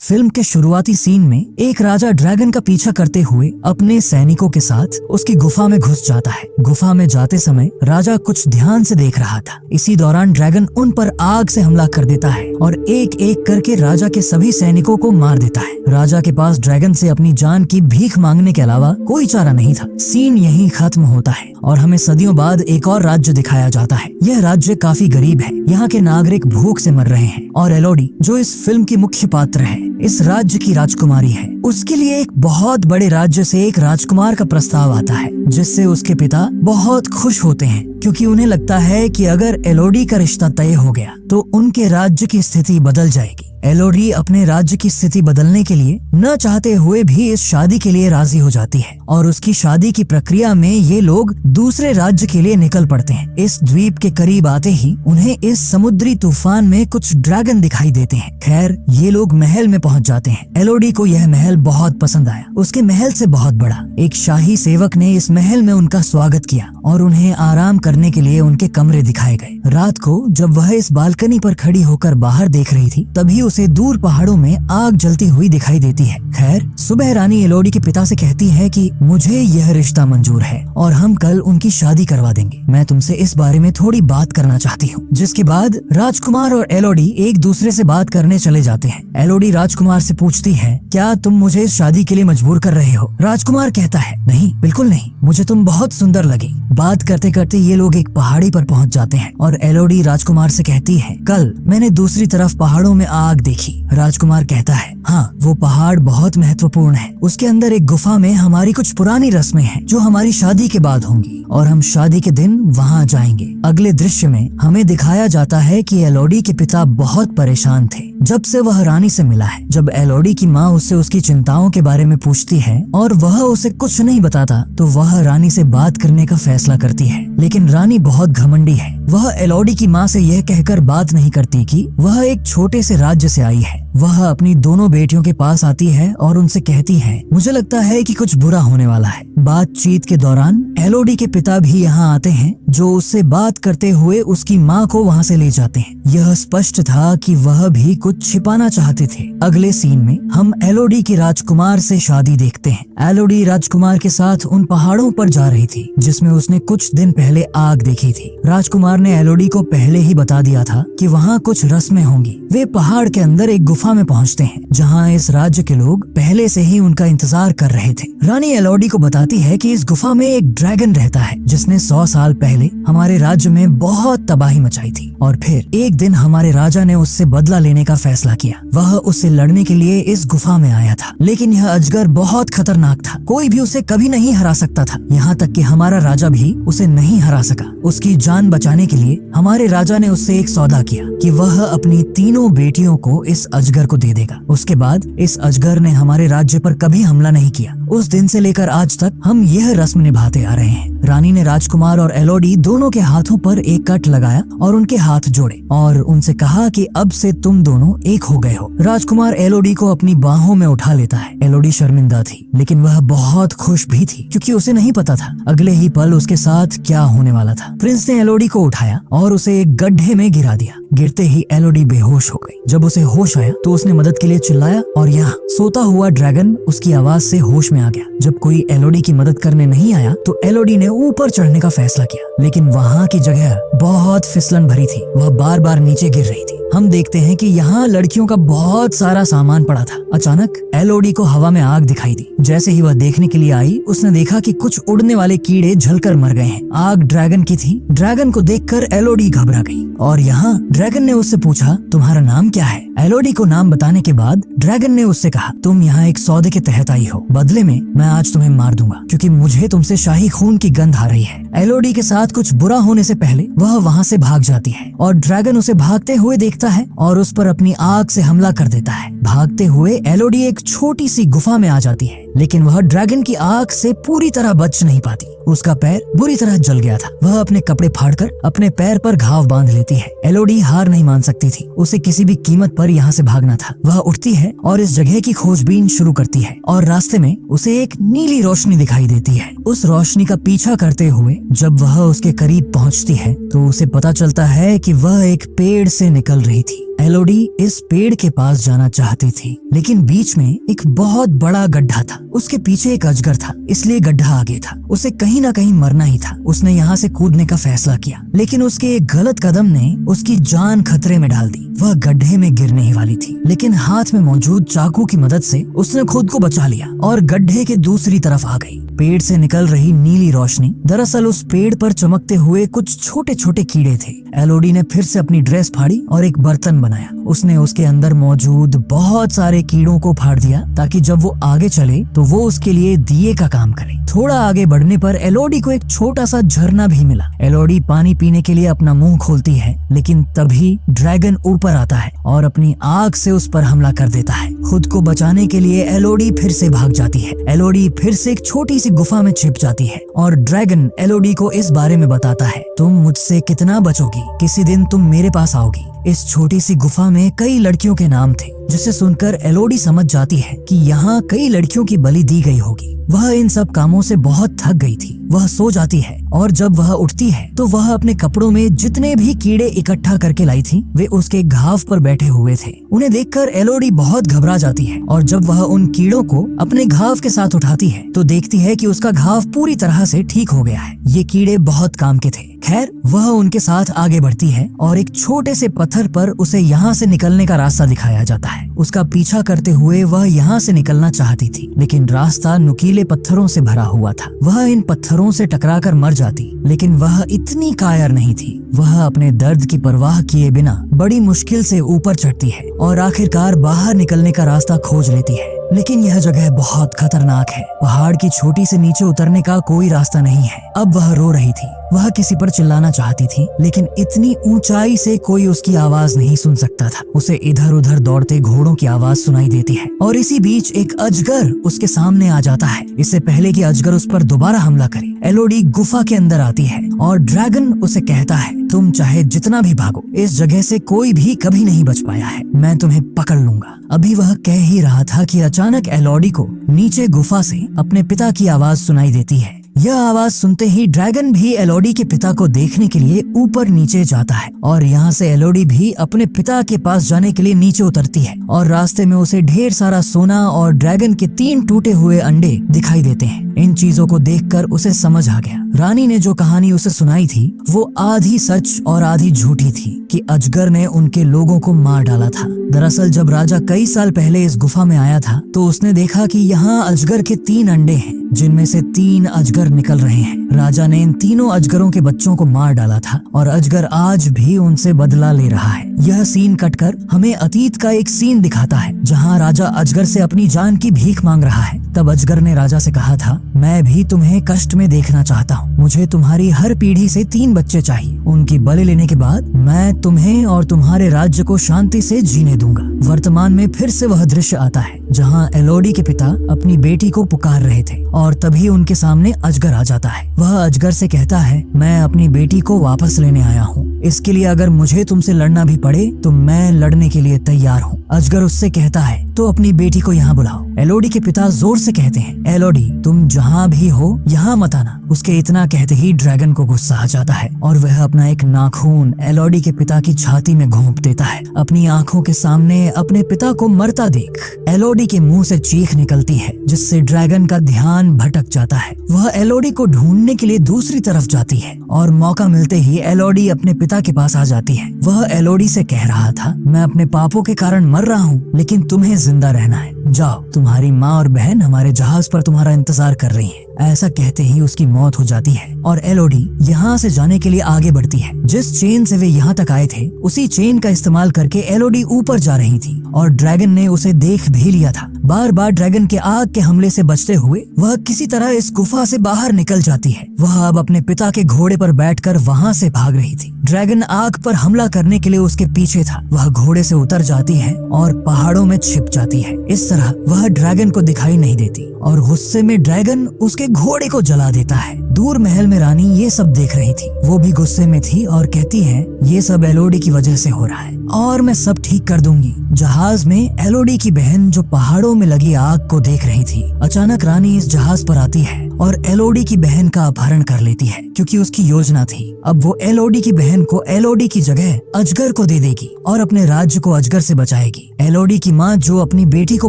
Film के शुरुआती scene में एक राजा ड्रैगन का पीछा करते हुए अपने सैनिकों के साथ उसकी गुफा में घुस जाता है। गुफा में जाते समय राजा कुछ ध्यान से देख रहा था। इसी दौरान ड्रैगन उन पर आग से हमला कर देता है और एक एक करके राजा के सभी सैनिकों को मार देता है। राजा के पास ड्रैगन से अपनी जान की भीख मांगने के अलावा कोई चारा नहीं था। सीन यहीं खत्म होता है और हमें सदियों बाद एक और राज्य दिखाया जाता है। यह राज्य काफी गरीब है। यहाँ के नागरिक भूख से मर रहे हैं और एलोडी, जो इस फिल्म की मुख्य पात्र है, इस राज्य की राजकुमारी है। उसके लिए एक बहुत बड़े राज्य से एक राजकुमार का प्रस्ताव आता है, जिससे उसके पिता बहुत खुश होते हैं, क्योंकि उन्हें लगता है कि अगर एलोडी का रिश्ता तय हो गया तो उनके राज्य की स्थिति बदल जाएगी। एलोडी अपने राज्य की स्थिति बदलने के लिए न चाहते हुए भी इस शादी के लिए राजी हो जाती है और उसकी शादी की प्रक्रिया में ये लोग दूसरे राज्य के लिए निकल पड़ते हैं। इस द्वीप के करीब आते ही उन्हें इस समुद्री तूफान में कुछ ड्रैगन दिखाई देते हैं। खैर, ये लोग महल में पहुंच जाते हैं। एलोडी को यह महल बहुत पसंद आया। उसके महल से बहुत बड़ा एक शाही सेवक ने इस महल में उनका स्वागत किया और उन्हें आराम करने के लिए उनके कमरे दिखाए गए। रात को जब वह इस बालकनी पर खड़ी होकर बाहर देख रही थी, तभी उसे दूर पहाड़ों में आग जलती हुई दिखाई देती है। खैर, सुबह रानी एलोडी के पिता से कहती है कि मुझे यह रिश्ता मंजूर है और हम कल उनकी शादी करवा देंगे। मैं तुमसे इस बारे में थोड़ी बात करना चाहती हूँ। जिसके बाद राजकुमार और एलोडी एक दूसरे से बात करने चले जाते हैं। एलोडी राजकुमार से पूछती है, क्या तुम मुझे इस शादी के लिए मजबूर कर रहे हो? राजकुमार कहता है, नहीं, बिल्कुल नहीं, मुझे तुम बहुत सुंदर लगी। बात करते करते ये लोग एक पहाड़ी पर पहुंच जाते हैं और एलोडी राजकुमार से कहती है, कल मैंने दूसरी तरफ पहाड़ों में आग देखी। राजकुमार कहता है, हाँ, वो पहाड़ बहुत महत्वपूर्ण है। उसके अंदर एक गुफा में हमारी कुछ पुरानी रस्में हैं जो हमारी शादी के बाद होंगी और हम शादी के दिन वहाँ जाएंगे। अगले दृश्य में हमें दिखाया जाता है कि एलोडी के पिता बहुत परेशान थे जब से वह रानी से मिला है। जब एलोडी की माँ उससे उसकी चिंताओं के बारे में पूछती है और वह उसे कुछ नहीं बताता, तो वह रानी से बात करने का फैसला करती है। लेकिन रानी बहुत घमंडी है। वह एलोडी की माँ से यह कहकर बात नहीं करती कि वह एक छोटे से राज्य से आई है। वह अपनी दोनों बेटियों के पास आती है और उनसे कहती है, मुझे लगता है कि कुछ बुरा होने वाला है। बातचीत के दौरान एलोडी के पिता भी यहाँ आते हैं, जो उससे बात करते हुए उसकी माँ को वहाँ से ले जाते हैं। यह स्पष्ट था कि वह भी कुछ छिपाना चाहते थे। अगले सीन में हम एलोडी की राजकुमार से शादी देखते हैं। एलोडी राजकुमार के साथ उन पहाड़ों पर जा रही थी जिसमें उसने कुछ दिन पहले आग देखी थी। राजकुमार ने एलोडी को पहले ही बता दिया था कि वहाँ कुछ रस्में होंगी। वे पहाड़ के अंदर एक गुफा में पहुँचते हैं जहाँ इस राज्य के लोग पहले से ही उनका इंतजार कर रहे थे। रानी एलोडी को बताती है कि इस गुफा में एक ड्रैगन रहता है जिसने 100 साल पहले हमारे राज्य में बहुत तबाही मचाई थी और फिर एक दिन हमारे राजा ने उससे बदला लेने का फैसला किया। वह उससे लड़ने के लिए इस गुफा में आया था, लेकिन यह अजगर बहुत खतरनाक था। कोई भी उसे कभी नहीं हरा सकता था, यहाँ तक कि हमारा राजा भी उसे नहीं हरा सका। उसकी जान बचाने के लिए हमारे राजा ने उससे एक सौदा किया कि वह अपनी तीनों बेटियों को इस अजगर को दे देगा। उसके बाद इस अजगर ने हमारे राज्य पर कभी हमला नहीं किया। उस दिन से लेकर आज तक हम यह रस्म निभाते आ रहे हैं। रानी ने राजकुमार और एलोडी दोनों के हाथों पर एक कट लगाया और उनके हाथ जोड़े और उनसे कहा कि अब से तुम दोनों एक हो गए हो। राजकुमार एलोडी को अपनी बाहों में उठा लेता है। एलोडी शर्मिंदा थी, लेकिन वह बहुत खुश भी थी, क्योंकि उसे नहीं पता था अगले ही पल उसके साथ क्या होने वाला था। प्रिंस ने एलोडी को उठाया और उसे एक गड्ढे में गिरा दिया। गिरते ही एलोडी बेहोश हो गई। जब उसे होश आया तो उसने मदद के लिए चिल्लाया और यहाँ सोता हुआ ड्रैगन उसकी आवाज से होश में आ गया। जब कोई एलोडी की मदद करने नहीं आया तो एलोडी ने ऊपर चढ़ने का फैसला किया, लेकिन वहाँ की जगह बहुत फिसलन भरी थी। वह बार बार नीचे गिर रही थी। हम देखते हैं कि यहाँ लड़कियों का बहुत सारा सामान पड़ा था। अचानक एलोडी को हवा में आग दिखाई दी। जैसे ही वह देखने के लिए आई, उसने देखा कि कुछ उड़ने वाले कीड़े जलकर मर गए हैं। आग ड्रैगन की थी। ड्रैगन को देखकर एलोडी घबरा गई और यहाँ ड्रैगन ने उससे पूछा, तुम्हारा नाम क्या है? एलोडी को नाम बताने के बाद ड्रैगन ने उससे कहा, तुम यहाँ एक सौदे के तहत आई हो। बदले में मैं आज तुम्हें मार दूंगा, क्योंकि मुझे तुमसे शाही खून की गंध आ रही है। एलोडी के साथ कुछ बुरा होने से पहले वह वहाँ से भाग जाती है और ड्रैगन उसे भागते हुए देखता है और उस पर अपनी आग से हमला कर देता है। भागते हुए एलोडी एक छोटी सी गुफा में आ जाती है, लेकिन वह ड्रैगन की आग से पूरी तरह बच नहीं पाती। उसका पैर बुरी तरह जल गया था। वह अपने कपड़े फाड़कर अपने पैर पर घाव बांध लेती है। एलोडी हार नहीं मान सकती थी। उसे किसी भी कीमत पर यहाँ से भागना था। वह उठती है और इस जगह की खोजबीन शुरू करती है और रास्ते में उसे एक नीली रोशनी दिखाई देती है। उस रोशनी का पीछा करते हुए जब वह उसके करीब पहुँचती है तो उसे पता चलता है कि वह एक पेड़ से निकल रही थी। एलोडी इस पेड़ के पास जाना चाहती थी, लेकिन बीच में एक बहुत बड़ा गड्ढा था। उसके पीछे एक अजगर था, इसलिए गड्ढा आगे था। उसे कहीं ना कहीं मरना ही था। उसने यहाँ से कूदने का फैसला किया, लेकिन उसके एक गलत कदम ने उसकी जान खतरे में डाल दी। वह गड्ढे में गिरने ही वाली थी, लेकिन हाथ में मौजूद चाकू की मदद से उसने खुद को बचा लिया और गड्ढे के दूसरी तरफ आ गई। पेड़ से निकल रही नीली रोशनी दरअसल उस पेड़ पर चमकते हुए कुछ छोटे छोटे कीड़े थे। एलोडी ने फिर से अपनी ड्रेस फाड़ी और एक बर्तन बनाया। उसने उसके अंदर मौजूद बहुत सारे कीड़ों को फाड़ दिया ताकि जब वो आगे चले तो वो उसके लिए दिए का काम करे। थोड़ा आगे बढ़ने पर एलोडी को एक छोटा सा झरना भी मिला। एलोडी पानी पीने के लिए अपना मुंह खोलती है, लेकिन तभी ड्रैगन ऊपर आता है और अपनी आग से उस पर हमला कर देता है। खुद को बचाने के लिए एलोडी फिर से भाग जाती है। एलोडी फिर से एक छोटी सी गुफा में छिप जाती है और ड्रैगन एलोडी को इस बारे में बताता है, तुम मुझसे कितना बचोगी, किसी दिन तुम मेरे पास आओगी। इस छोटी सी गुफा में कई लड़कियों के नाम थे, जिसे सुनकर एलोडी समझ जाती है कि यहाँ कई लड़कियों की बलि दी गई होगी। वह इन सब कामों से बहुत थक गई थी। वह सो जाती है और जब वह उठती है तो वह अपने कपड़ों में जितने भी कीड़े इकट्ठा करके लाई थी वे उसके घाव पर बैठे हुए थे। उन्हें देखकर एलोडी बहुत घबरा जाती है और जब वह उन कीड़ों को अपने घाव के साथ उठाती है तो देखती है कि उसका घाव पूरी तरह से ठीक हो गया है। ये कीड़े बहुत काम के थे। खैर, वह उनके साथ आगे बढ़ती है और एक छोटे से पत्थर पर उसे यहाँ से निकलने का रास्ता दिखाया जाता है। उसका पीछा करते हुए वह यहाँ से निकलना चाहती थी, लेकिन रास्ता नुकीले पत्थरों से भरा हुआ था। वह इन पत्थरों से टकराकर मर जाती, लेकिन वह इतनी कायर नहीं थी। वह अपने दर्द की परवाह किए बिना बड़ी मुश्किल से ऊपर चढ़ती है और आखिरकार बाहर निकलने का रास्ता खोज लेती है। लेकिन यह जगह बहुत खतरनाक है। पहाड़ की चोटी से नीचे उतरने का कोई रास्ता नहीं है। अब वह रो रही थी। वह किसी पर चिल्लाना चाहती थी, लेकिन इतनी ऊंचाई से कोई उसकी आवाज नहीं सुन सकता था। उसे इधर उधर दौड़ते घोड़ों की आवाज सुनाई देती है और इसी बीच एक अजगर उसके सामने आ जाता है। इससे पहले कि अजगर उस पर दोबारा हमला करे, एलोडी गुफा के अंदर आती है और ड्रैगन उसे कहता है, तुम चाहे जितना भी भागो, इस जगह से कोई भी कभी नहीं बच पाया है। मैं तुम्हें पकड़ लूंगा। अभी वह कह ही रहा था कि अचानक एलोडी को नीचे गुफा से अपने पिता की आवाज सुनाई देती है। यह आवाज सुनते ही ड्रैगन भी एलोडी के पिता को देखने के लिए ऊपर नीचे जाता है और यहाँ से एलोडी भी अपने पिता के पास जाने के लिए नीचे उतरती है और रास्ते में उसे ढेर सारा सोना और ड्रैगन के 3 टूटे हुए अंडे दिखाई देते हैं। इन चीजों को देखकर उसे समझ आ गया, रानी ने जो कहानी उसे सुनाई थी वो आधी सच और आधी झूठी थी कि अजगर ने उनके लोगों को मार डाला था। दरअसल जब राजा कई साल पहले इस गुफा में आया था तो उसने देखा कि यहाँ अजगर के 3 अंडे हैं, जिनमें से 3 अजगर निकल रहे हैं। राजा ने इन तीनों अजगरों के बच्चों को मार डाला था और अजगर आज भी उनसे बदला ले रहा है। यह सीन कटकर हमें अतीत का एक सीन दिखाता है जहाँ राजा अजगर से अपनी जान की भीख मांग रहा है। तब अजगर ने राजा से कहा था, मैं भी तुम्हें कष्ट में देखना चाहता हूँ। मुझे तुम्हारी हर पीढ़ी से 3 बच्चे चाहिए। उनकी बलि लेने के बाद मैं तुम्हें और तुम्हारे राज्य को शांति से जीने दूंगा। वर्तमान में फिर से वह दृश्य आता है जहाँ एलोडी के पिता अपनी बेटी को पुकार रहे थे और तभी उनके सामने अजगर आ जाता है। वह अजगर से कहता है, मैं अपनी बेटी को वापस लेने आया हूँ। इसके लिए अगर मुझे तुमसे लड़ना भी पड़े तो मैं लड़ने के लिए तैयार हूँ। अजगर उससे कहता है, तो अपनी बेटी को यहाँ बुलाओ। एलोडी के पिता जोर से कहते हैं, एलोडी तुम जहाँ भी हो यहाँ मत आना। उसके इतना कहते ही ड्रैगन को गुस्सा आ जाता है और वह अपना एक नाखून एलोडी के पिता की छाती में घोंप देता है। अपनी आंखों के सामने अपने पिता को मरता देख एलोडी के मुंह से चीख निकलती है, जिससे ड्रैगन का ध्यान भटक जाता है। वह एलोडी को ढूंढने के लिए दूसरी तरफ जाती है और मौका मिलते ही एलोडी अपने पिता के पास आ जाती है। वह एलोडी से कह रहा था, मैं अपने पापों के कारण मर रहा हूँ, लेकिन तुम्हें जिंदा रहना है। जाओ, तुम्हारी माँ और बहन हमारे जहाज पर तुम्हारा इंतजार कर रही हैं। ऐसा कहते ही उसकी मौत हो जाती है और एलोडी यहाँ से जाने के लिए आगे बढ़ती है। जिस चेन से वे यहाँ तक आए थे उसी चेन का इस्तेमाल करके एलोडी ऊपर जा रही थी और ड्रैगन ने उसे देख भी लिया था। बार बार ड्रैगन के आग के हमले से बचते हुए वह किसी तरह इस गुफा से बाहर निकल जाती है। वह अब अपने पिता के घोड़े पर बैठकर वहाँ से भाग रही थी। ड्रैगन आग पर हमला करने के लिए उसके पीछे था। वह घोड़े से उतर जाती है और पहाड़ों में छिप जाती है। इस तरह वह ड्रैगन को दिखाई नहीं देती और गुस्से में ड्रैगन उसके घोड़े को जला देता है। दूर महल में रानी ये सब देख रही थी। वो भी गुस्से में थी और कहती है, ये सब एलोडी की वजह से हो रहा है और मैं सब ठीक कर दूंगी। जहाज में एलोडी की बहन जो पहाड़ों में लगी आग को देख रही थी, अचानक रानी इस जहाज पर आती है और एलोडी की बहन का अपहरण कर लेती है, क्योंकि उसकी योजना थी अब वो एलोडी की बहन को एलोडी की जगह अजगर को दे देगी और अपने राज्य को अजगर से बचाएगी। एलोडी की माँ जो अपनी बेटी को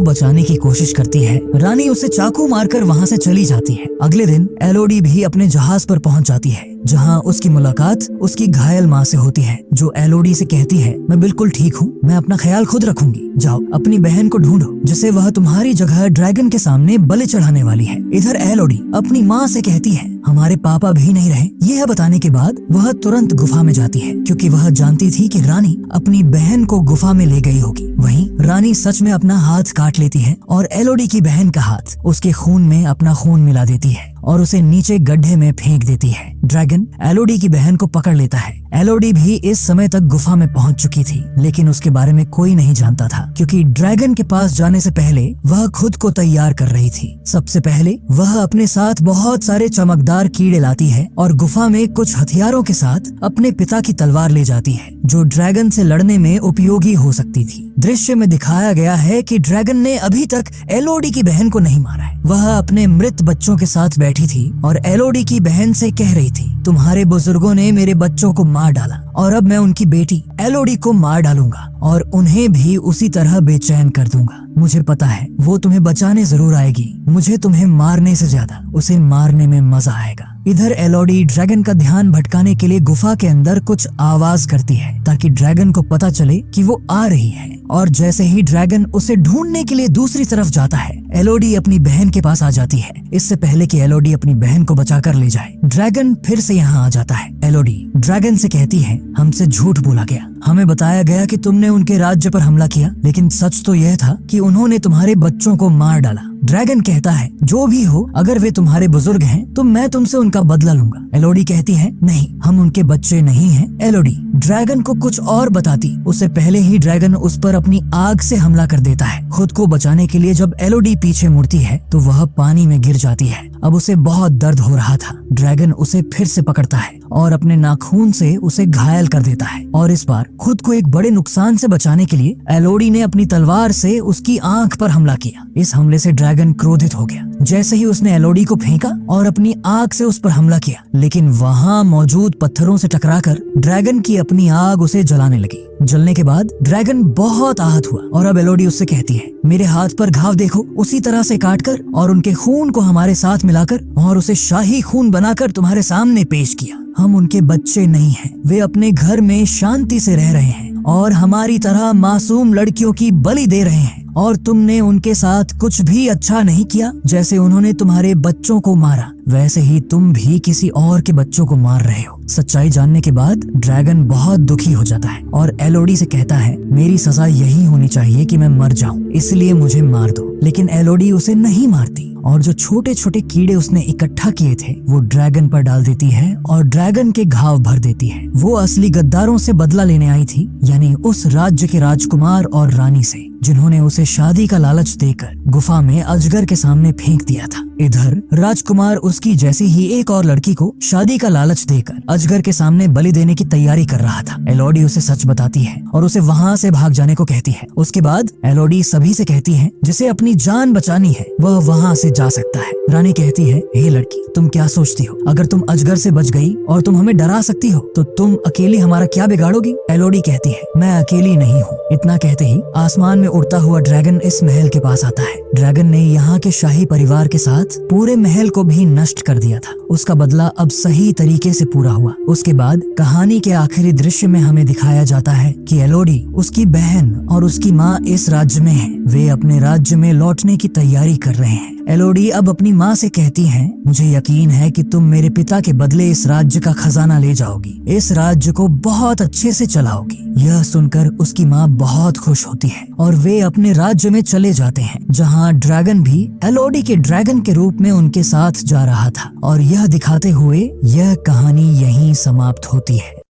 बचाने की कोशिश करती है, रानी उसे चाकू मारकर वहाँ से चली जाती है। अगले दिन एलोडी भी अपने जहाज पर पहुँच जाती है, जहाँ उसकी मुलाकात उसकी घायल माँ से होती है, जो एलोडी से कहती है, मैं बिल्कुल ठीक हूँ, मैं अपना ख्याल खुद रखूंगी, जाओ अपनी बहन को ढूंढो जिसे वह तुम्हारी जगह ड्रैगन के सामने बलि चढ़ाने वाली है। इधर एलोडी अपनी माँ से कहती है, हमारे पापा भी नहीं रहे। यह बताने के बाद वह तुरंत गुफा में जाती है, क्योंकि वह जानती थी कि रानी अपनी बहन को गुफा में ले गई होगी। वहीं रानी सच में अपना हाथ काट लेती है और एलोडी की बहन का हाथ उसके खून में अपना खून मिला देती है और उसे नीचे गड्ढे में फेंक देती है। ड्रैगन एलोडी की बहन को पकड़ लेता है। एलोडी भी इस समय तक गुफा में पहुंच चुकी थी, लेकिन उसके बारे में कोई नहीं जानता था, क्योंकि ड्रैगन के पास जाने से पहले वह खुद को तैयार कर रही थी। सबसे पहले वह अपने साथ बहुत सारे चमकदार कीड़े लाती है और गुफा में कुछ हथियारों के साथ अपने पिता की तलवार ले जाती है, जो ड्रैगन से लड़ने में उपयोगी हो सकती थी। दृश्य में दिखाया गया है कि ड्रैगन ने अभी तक एलोडी की बहन को नहीं मारा है। वह अपने मृत बच्चों के साथ बैठी थी और एलोडी की बहन से कह रही थी, तुम्हारे बुजुर्गों ने मेरे बच्चों को मार डाला और अब मैं उनकी बेटी एलोडी को मार डालूंगा और उन्हें भी उसी तरह बेचैन कर दूंगा। मुझे पता है वो तुम्हें बचाने जरूर आएगी, मुझे तुम्हें मारने से ज्यादा उसे मारने में मजा आएगा। इधर एलोडी ड्रैगन का ध्यान भटकाने के लिए गुफा के अंदर कुछ आवाज करती है, ताकि ड्रैगन को पता चले कि वो आ रही है। और जैसे ही ड्रैगन उसे ढूंढने के लिए दूसरी तरफ जाता है, एलोडी अपनी बहन के पास आ जाती है, इससे पहले कि एलोडी अपनी बहन को बचा कर ले जाए। ड्रैगन फिर से यहाँ आ जाता है। एलोडी ड्रैगन से कहती है, हमसे झूठ बोला गया, हमें बताया गया कि तुमने उनके राज्य पर हमला किया, लेकिन सच तो यह था कि उन्होंने तुम्हारे बच्चों को मार डाला। ड्रैगन कहता है, जो भी हो, अगर वे तुम्हारे बुजुर्ग हैं तो मैं तुमसे उनका बदला लूंगा। एलोडी कहती है, नहीं, हम उनके बच्चे नहीं हैं। एलोडी ड्रैगन को कुछ और बताती, उससे पहले ही ड्रैगन उस पर अपनी आग से हमला कर देता है। खुद को बचाने के लिए जब एलोडी पीछे मुड़ती है तो वह पानी में गिर जाती है। अब उसे बहुत दर्द हो रहा था। ड्रैगन उसे फिर से पकड़ता है और अपने नाखून से उसे घायल कर देता है, और इस बार खुद को एक बड़े नुकसान से बचाने के लिए एलोडी ने अपनी तलवार से उसकी आंख पर हमला किया। इस हमले से ड्रैगन क्रोधित हो गया। जैसे ही उसने एलोडी को फेंका और अपनी आग से उस पर हमला किया, लेकिन वहाँ मौजूद पत्थरों से टकराकर ड्रैगन की अपनी आग उसे जलाने लगी। जलने के बाद ड्रैगन बहुत आहत हुआ और अब एलोडी उससे कहती है, मेरे हाथ पर घाव देखो, उसी तरह से काटकर और उनके खून को हमारे साथ मिलाकर और उसे शाही खून बनाकर तुम्हारे सामने पेश किया। हम उनके बच्चे नहीं हैं, वे अपने घर में शांति से रह रहे हैं और हमारी तरह मासूम लड़कियों की बलि दे रहे हैं, और तुमने उनके साथ कुछ भी अच्छा नहीं किया। जैसे उन्होंने तुम्हारे बच्चों को मारा, वैसे ही तुम भी किसी और के बच्चों को मार रहे हो। सच्चाई जानने के बाद ड्रैगन बहुत दुखी हो जाता है और एलोडी से कहता है, मेरी सजा यही होनी चाहिए कि मैं मर जाऊं, इसलिए मुझे मार दो। लेकिन एलोडी उसे नहीं मारती और जो छोटे छोटे कीड़े उसने इकट्ठा किए थे वो ड्रैगन पर डाल देती है और ड्रैगन के घाव भर देती है। वो असली गद्दारों से बदला लेने आई थी, यानी उस राज्य के राजकुमार और रानी से, जिन्होंने उसे शादी का लालच देकर गुफा में अजगर के सामने फेंक दिया था। इधर राजकुमार उसकी जैसी ही एक और लड़की को शादी का लालच देकर अजगर के सामने बलि देने की तैयारी कर रहा था। एलोडी उसे सच बताती है और उसे वहाँ से भाग जाने को कहती है। उसके बाद एलोडी सभी से कहती है, जिसे अपनी जान बचानी है वह वहाँ से जा सकता है। रानी कहती है, हे लड़की, तुम क्या सोचती हो? अगर तुम अजगर से बच गई और तुम हमें डरा सकती हो तो तुम अकेली हमारा क्या बिगाड़ोगी? एलोडी कहती है, मैं अकेली नहीं हूँ। इतना कहते ही आसमान में उड़ता हुआ ड्रैगन इस महल के पास आता है। ड्रैगन ने यहाँ के शाही परिवार के साथ पूरे महल को भी नष्ट कर दिया था। उसका बदला अब सही तरीके से पूरा हुआ। उसके बाद कहानी के आखिरी दृश्य में हमें दिखाया जाता है कि एलोडी, उसकी बहन और उसकी माँ इस राज्य में है। वे अपने राज्य में लौटने की तैयारी कर रहे हैं। एलोडी अब अपनी माँ से कहती है, मुझे यकीन है कि तुम मेरे पिता के बदले इस राज्य का खजाना ले जाओगी, इस राज्य को बहुत अच्छे से चलाओगी। यह सुनकर उसकी माँ बहुत खुश होती है और वे अपने राज्य में चले जाते हैं, जहाँ ड्रैगन भी एलोडी के ड्रैगन के रूप में उनके साथ जा रहा था। और यह दिखाते हुए यह कहानी यहीं समाप्त होती है।